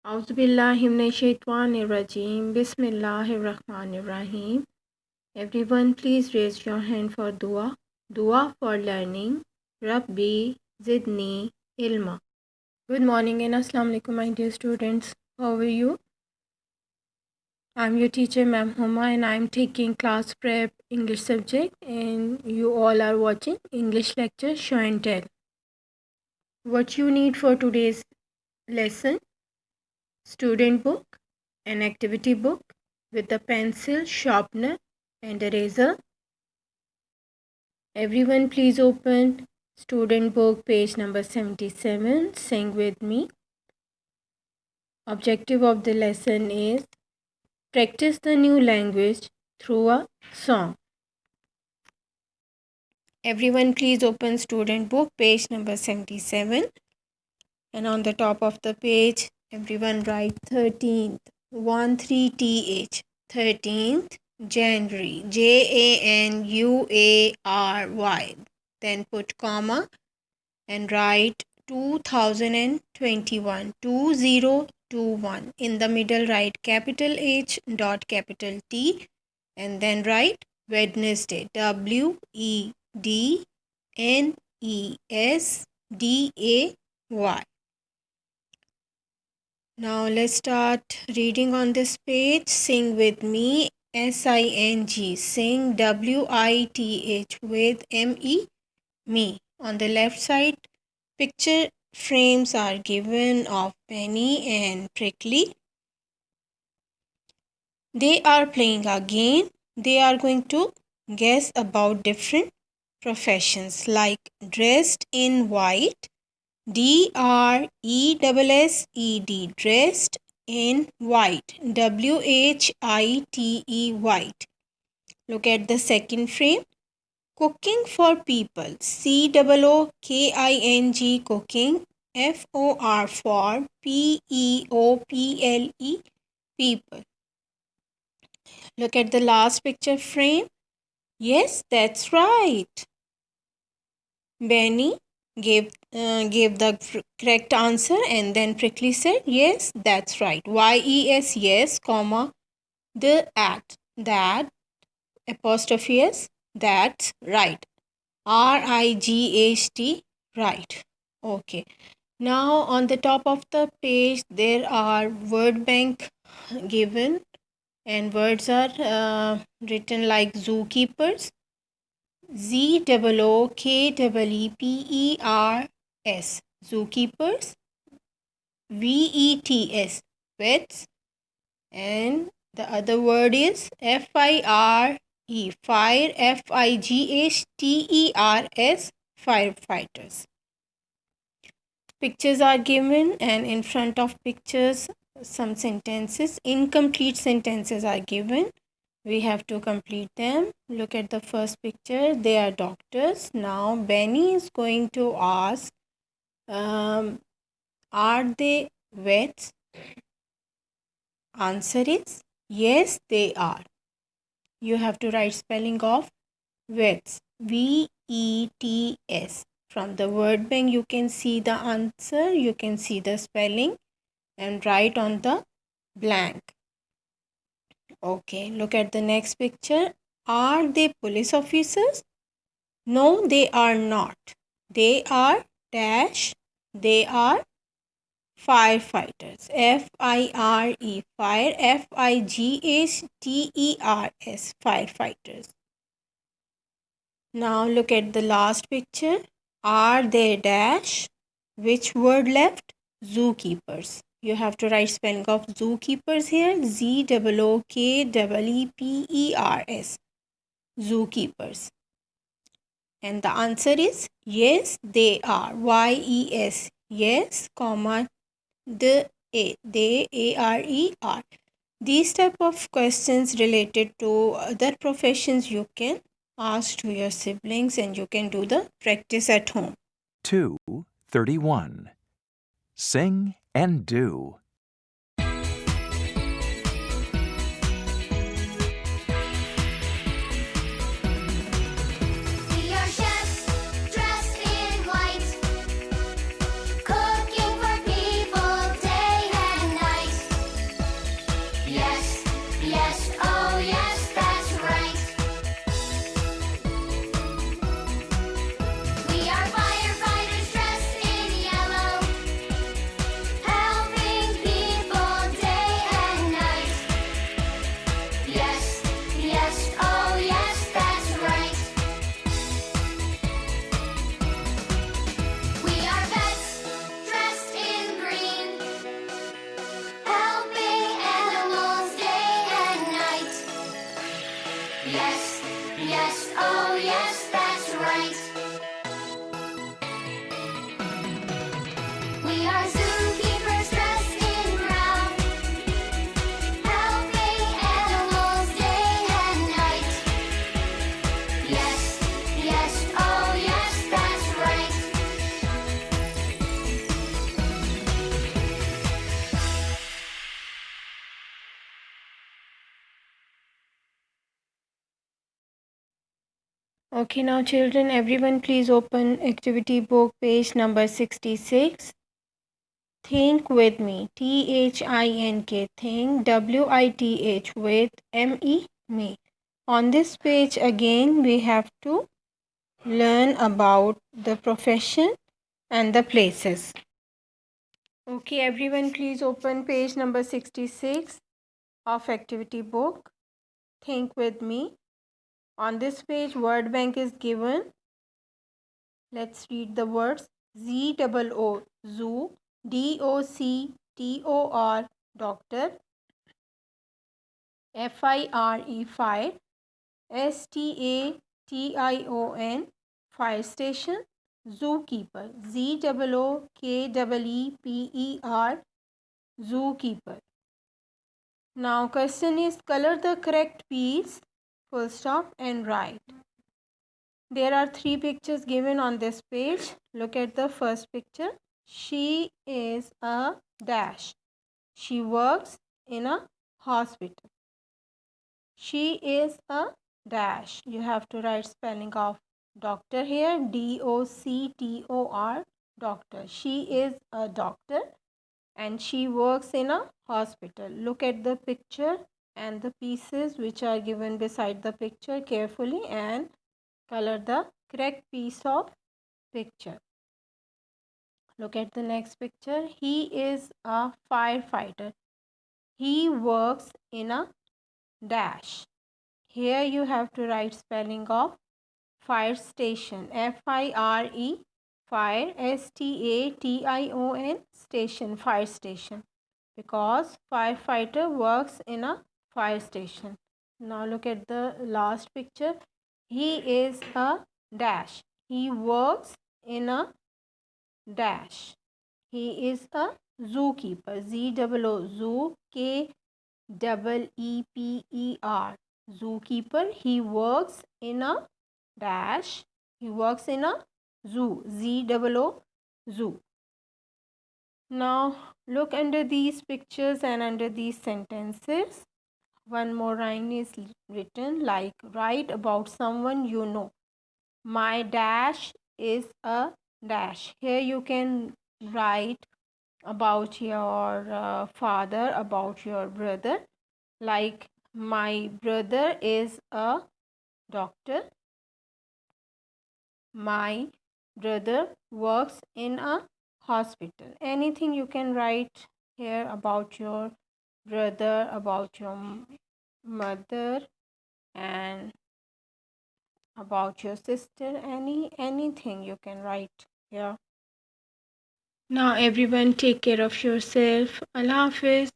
Auzubillahiminash-shaytanir-rajim. Bismillahir-rahmanir-rahim. Everyone, please raise your hand for dua. Dua for learning. Rabbi Zidni Ilma. Good morning and Assalamu alaikum, my dear students. How are you? I'm your teacher, Ma'am Huma, and I'm taking class prep English subject, and you all are watching English lecture show and tell. What you need for today's lesson: student book, an activity book with a pencil, sharpener, and eraser. Everyone, please open student book, page number 77. Sing with me. Objective of the lesson is practice the new language through a song. Everyone, please open student book, page number 77. And on the top of the page, everyone write 13th, 13th, 13th January, January. Then put comma and write 2021, 2021. In the middle, write capital H dot capital T, and then write Wednesday, WEDNESDAY. Now let's start reading on this page. Sing with me. SING. Sing. WITH with ME. Me. On the left side, picture frames are given of Benny and Prickly. They are playing a game. They are going to guess about different professions like dressed in white, DRESSED, dressed in white, WHITE, white. Look at the second frame. Cooking for people, COOKING, cooking, FOR for PEOPLE, people. Look at the last picture frame. Yes, that's right. Benny gave the correct answer, and then Prickly said, yes, that's right. YES, yes, comma, the at, that, apostrophe S, that's right. RIGHT, right. Okay. Now on the top of the page, there are word bank given, and words are written like zookeepers, ZOOKEEPERS, zookeepers, VETS, vets, and the other word is FIRE, fire, FIGHTERS, firefighters. Pictures are given, and in front of pictures some sentences, incomplete sentences are given. We have to complete them. Look at the first picture. They are doctors. Now Benny is going to ask, are they vets? Answer is yes, they are. You have to write spelling of vets, VETS. From the word bank you can see the answer, you can see the spelling, and write on the blank. Okay, look at the next picture. Are they police officers? No, they are not. They are dash. They are firefighters. FIRE, fire, FIGHTERS, firefighters. Now look at the last picture. Are they dash? Which word left? Zookeepers. You have to write spelling of zookeepers here. ZOOKEEPERS. Zookeepers. And the answer is yes, they are. YES. Yes, comma, they ARE. These type of questions related to other professions you can ask to your siblings, and you can do the practice at home. 2:31. Sing and do. We are chefs dressed in white, cooking for people day and night. Okay, now children, everyone please open activity book page number 66. Think with me. THINK. Think. WITH with ME. Me. On this page again we have to learn about the profession and the places. Okay, everyone please open page number 66 of activity book. Think with me. On this page word bank is given. Let's read the words. ZOO zoo, DOCTOR doctor, FIRE fire, STATION fire station, zookeeper, ZOOKEEPER zookeeper. Now question is color the correct piece, full stop and write. There are three pictures given on this page. Look at the first picture. She is a dash. She works in a hospital. She is a dash. You have to write spelling of doctor here. DOCTOR doctor. She is a doctor and she works in a hospital. Look at the picture and the pieces which are given beside the picture carefully and color the correct piece of picture. Look at the next picture. He is a firefighter. He works in a dash. Here you have to write spelling of fire station. FIRE fire, STATION station, fire station, because firefighter works in a fire station. Now look at the last picture. He is a dash. He works in a dash. He is a zookeeper. ZOO zoo, KEEPER zookeeper. He works in a dash. He works in a zoo. ZOO zoo. Now look under these pictures and under these sentences. One more line is written like write about someone you know. My dash is a dash. Here you can write about your father, about your brother. Like my brother is a doctor. My brother works in a hospital. Anything you can write here about your brother, about your mother, and about your sister. Anything you can write here. Now everyone take care of yourself. Allah Hafiz.